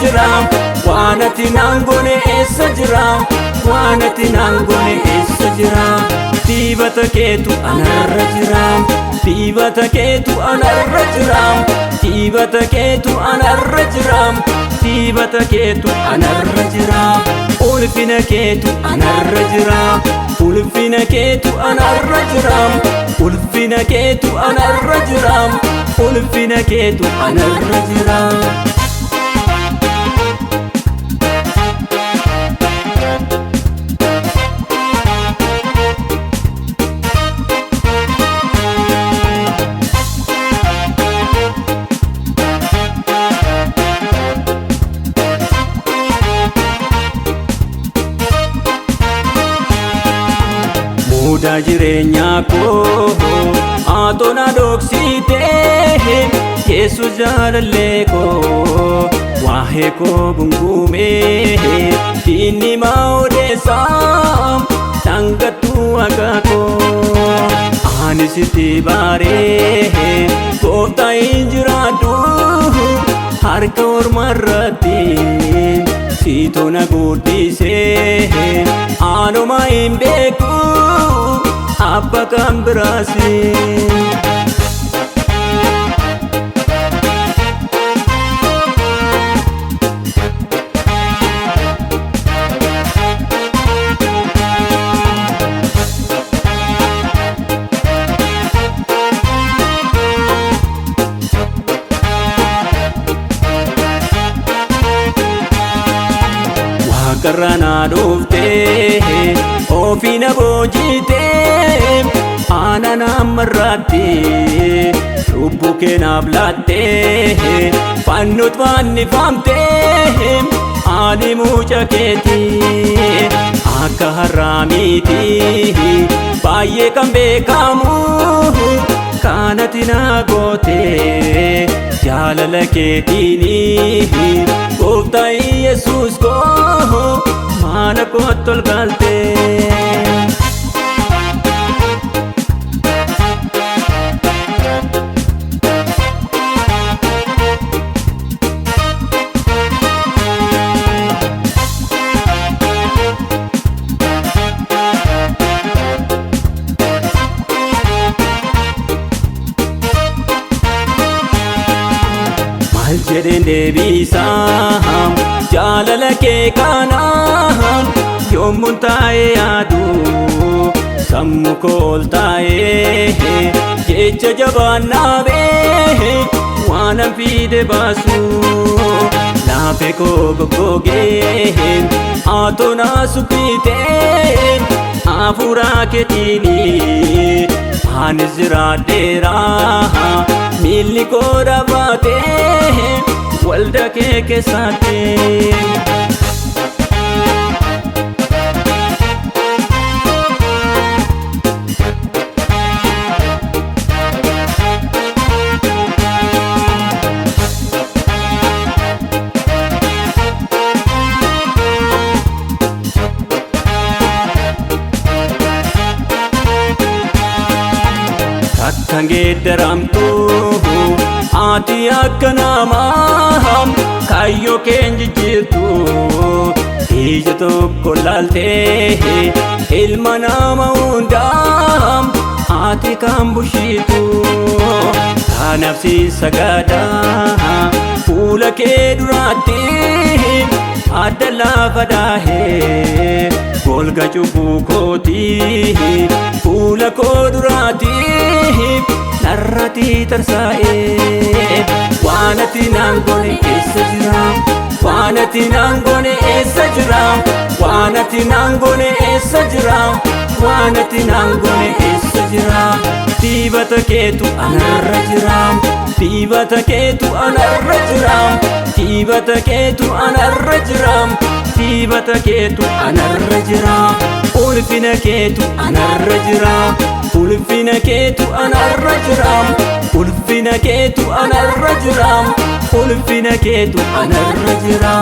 jira waan ati naan goone eessa jira waan ati naan goone eessa jira dibata keetu anarra jira dibata keetu anarra jira dibata keetu anarra jira dibata keetu anarra jira ulfina keetu anarra jira ulfina keetu anarra jira ulfina keetu anarra jira ulfina keetu anarra jira Muda jireenyaa koo atona dhoksitee Yesuus jaalallee koo waa'ee koo gunguumee inni odeessaa tangattuu akka koo ani sitti baaree gooftaa hin jiraadhu harka ormarratti siitona guddisee anuma hin beeku abba kan biraasi Karana dufte ofina bojite anana marate lubbu kenaaf latte fannut fanni famte ani mucha keeti akka harramiti baay'ee kan beekamu kanati na goote jaalala keetini gooftaa Yesuus koo maana kootti ol galte maal jedheen deebisaa jaalala kee kanaan yommuun taa'ee yaadu sammuu koo ol taa'ee jecha jabaan naabee waan an fiide baasu laafee koo goggogee atona suphitee hafuuraa keetiini anis jiraadheera miilli koo dhaabbatee walda kee keessatti takkan geeddaramtu ati akka namaa kayyoo keen jijjiirtu ija tokko laaltee ilma nama hundaa ati kan bushitu kanaaf si sagada fuula kee duraatti adda lafa daahee golga cubbuu kooti fuula koo duraatti narratti tarsaa'ee waan ati naan goone eessa jira waan ati naan goone eessa jira waan ati naan goone eessa jira waan ati naan goone eessa jira dibata keetu anarra jira dibata keetu anarra jira dibata keetu anarra jira dibata keetu anarra jira ulfina keetu anarra jira ulfina keetu anarra jira ulfina keetu anarra jira ulfina keetu anarra jira